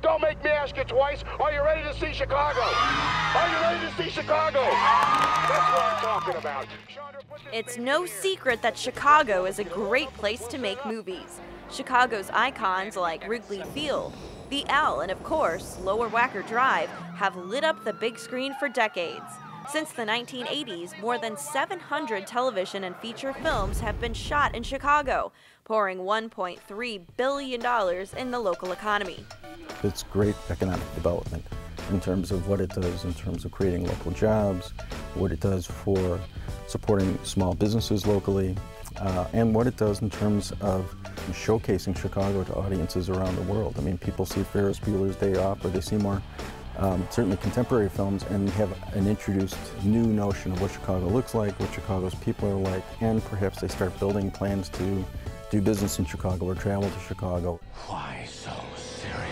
Don't make me ask you twice. Are you ready to see Chicago? Are you ready to see Chicago? That's what I'm talking about. It's no secret that Chicago is a great place to make movies. Chicago's icons like Wrigley Field, the L, and of course, Lower Wacker Drive have lit up the big screen for decades. Since the 1980s, more than 700 television and feature films have been shot in Chicago, pouring $1.3 billion in the local economy. It's great economic development in terms of what it does in terms of creating local jobs, what it does for supporting small businesses locally, and what it does in terms of showcasing Chicago to audiences around the world. I mean, people see Ferris Bueller's Day Off, or they see more certainly contemporary films, and have an introduced new notion of what Chicago looks like, what Chicago's people are like, and perhaps they start building plans to do business in Chicago or travel to Chicago. Why so serious?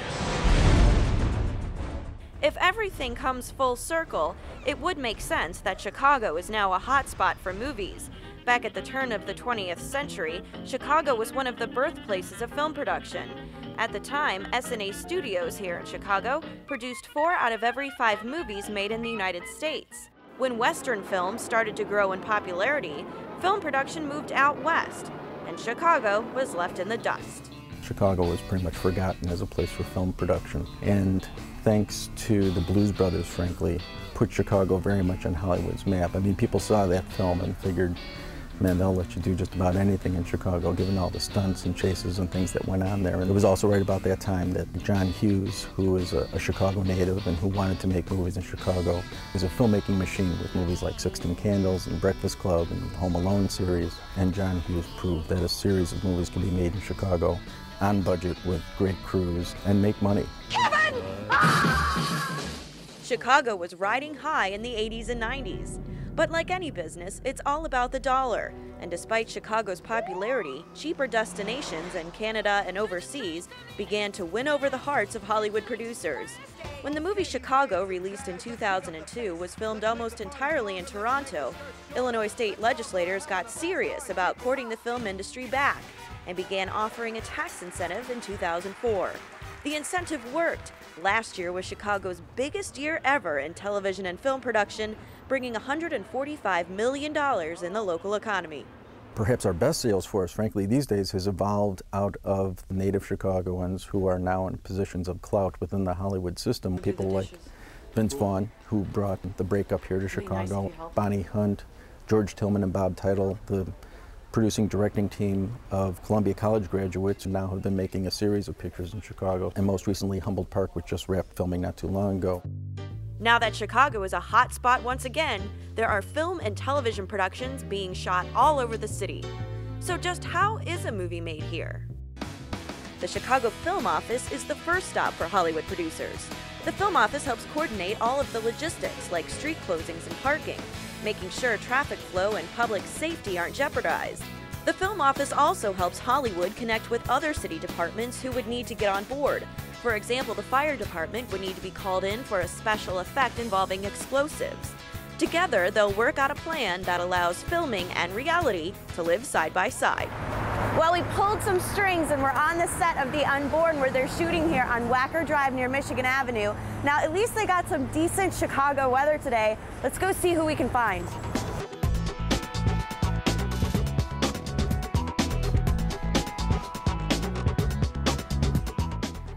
If everything comes full circle, it would make sense that Chicago is now a hotspot for movies. Back at the turn of the 20th century, Chicago was one of the birthplaces of film production. At the time, S&A Studios here in Chicago produced 4 out of every 5 movies made in the United States. When Western films started to grow in popularity, film production moved out west, and Chicago was left in the dust. Chicago was pretty much forgotten as a place for film production, and thanks to the Blues Brothers, frankly, put Chicago very much on Hollywood's map. I mean, people saw that film and figured, man, they'll let you do just about anything in Chicago, given all the stunts and chases and things that went on there. And it was also right about that time that John Hughes, who is a Chicago native and who wanted to make movies in Chicago, was a filmmaking machine with movies like 16 Candles and Breakfast Club and Home Alone series. And John Hughes proved that a series of movies can be made in Chicago on budget with great crews and make money. Kevin! Chicago was riding high in the 80s and 90s. But like any business, it's all about the dollar. And despite Chicago's popularity, cheaper destinations in Canada and overseas began to win over the hearts of Hollywood producers. When the movie Chicago, released in 2002, was filmed almost entirely in Toronto, Illinois state legislators got serious about courting the film industry back and began offering a tax incentive in 2004. The incentive worked. Last year was Chicago's biggest year ever in television and film production, bringing $145 million in the local economy. Perhaps our best sales force, frankly, these days has evolved out of native Chicagoans who are now in positions of clout within the Hollywood system. People like Vince Vaughn, who brought the breakup here to Chicago, Bonnie Hunt, George Tillman and Bob Teitel, the producing directing team of Columbia College graduates who now have been making a series of pictures in Chicago, and most recently Humboldt Park, which just wrapped filming not too long ago. Now that Chicago is a hot spot once again, there are film and television productions being shot all over the city. So just how is a movie made here? The Chicago Film Office is the first stop for Hollywood producers. The Film Office helps coordinate all of the logistics like street closings and parking, making sure traffic flow and public safety aren't jeopardized. The Film Office also helps Hollywood connect with other city departments who would need to get on board. For example, the fire department would need to be called in for a special effect involving explosives. Together, they'll work out a plan that allows filming and reality to live side by side. Well, we pulled some strings and we're on the set of the Unborn, where they're shooting here on Wacker Drive near Michigan Avenue. Now, at least they got some decent Chicago weather today. Let's go see who we can find.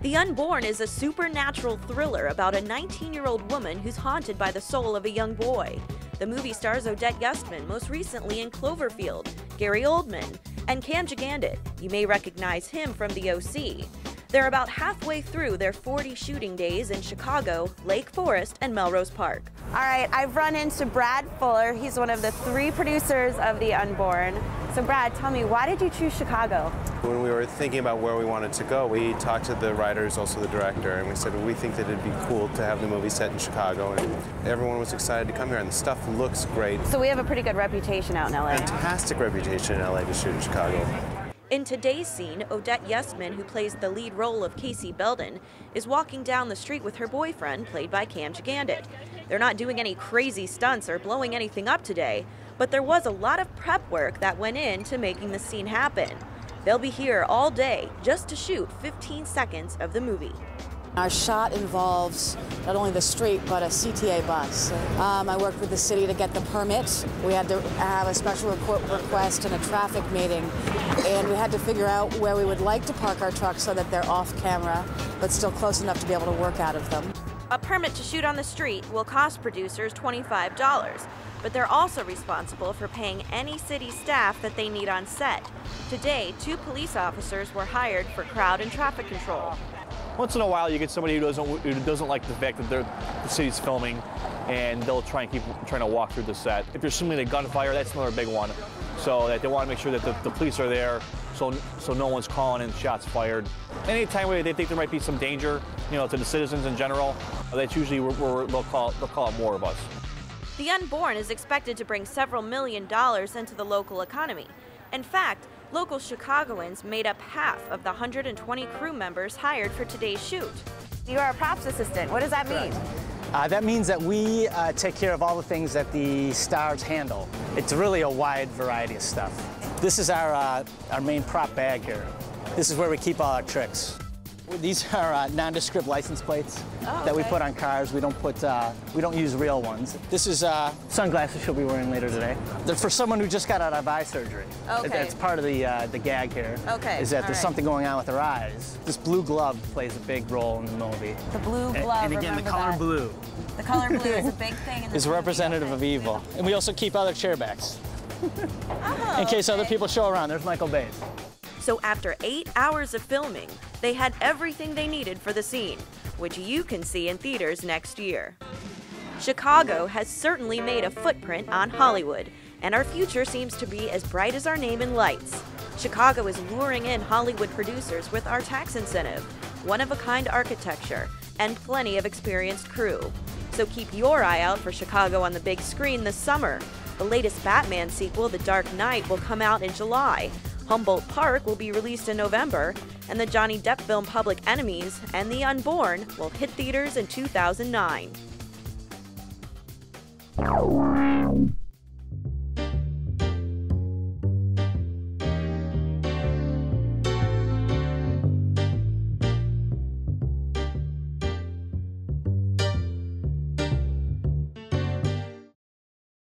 The Unborn is a supernatural thriller about a 19-year-old woman who's haunted by the soul of a young boy. The movie stars Odette Yustman, most recently in Cloverfield, Gary Oldman, and Cam Gigandet. You may recognize him from The OC. They're about halfway through their 40 shooting days in Chicago, Lake Forest, and Melrose Park. All right, I've run into Brad Fuller. He's one of the 3 producers of The Unborn. So Brad, tell me, why did you choose Chicago? When we were thinking about where we wanted to go, we talked to the writers, also the director, and we said we think that it'd be cool to have the movie set in Chicago, and everyone was excited to come here, and the stuff looks great. So we have a pretty good reputation out in LA. Fantastic reputation in LA to shoot in Chicago. In today's scene, Odette Yustman, who plays the lead role of Casey Belden, is walking down the street with her boyfriend, played by Cam Gigandet. They're not doing any crazy stunts or blowing anything up today, but there was a lot of prep work that went into making the scene happen. They'll be here all day just to shoot 15 seconds of the movie. Our shot involves not only the street, but a CTA bus. I worked with the city to get the permit. We had to have a special request and a traffic meeting, and we had to figure out where we would like to park our trucks so that they're off camera, but still close enough to be able to work out of them. A permit to shoot on the street will cost producers $25, but they're also responsible for paying any city staff that they need on set. Today, 2 police officers were hired for crowd and traffic control. Once in a while, you get somebody who doesn't like the fact that the city's filming, and they'll try and keep trying to walk through the set. If you're assuming a gunfire, that's another big one. So that they want to make sure that the police are there, so no one's calling in shots fired. Anytime they think there might be some danger, to the citizens in general, that's usually where they'll call more of us. The Unborn is expected to bring several $1 million into the local economy. In fact, local Chicagoans made up half of the 120 crew members hired for today's shoot. You are a props assistant. What does that mean? That means that we take care of all the things that the stars handle. It's really a wide variety of stuff. This is our main prop bag here. This is where we keep all our tricks. These are nondescript license plates that we put on cars. We don't use real ones. This is sunglasses she'll be wearing later today. They're for someone who just got out of eye surgery. Okay. That's part of the gag here. Okay. Is that there's something going on with her eyes. This blue glove plays a big role in the movie. The blue glove. And again, the color blue. The color blue is a big thing in the Is representative of evil. And we also keep other chairbacks. In case other people show around. There's Michael Bay's. So after 8 hours of filming, they had everything they needed for the scene, which you can see in theaters next year. Chicago has certainly made a footprint on Hollywood, and our future seems to be as bright as our name in lights. Chicago is luring in Hollywood producers with our tax incentive, one-of-a-kind architecture, and plenty of experienced crew. So keep your eye out for Chicago on the big screen this summer. The latest Batman sequel, The Dark Knight, will come out in July. Humboldt Park will be released in November, and the Johnny Depp film Public Enemies and The Unborn will hit theaters in 2009.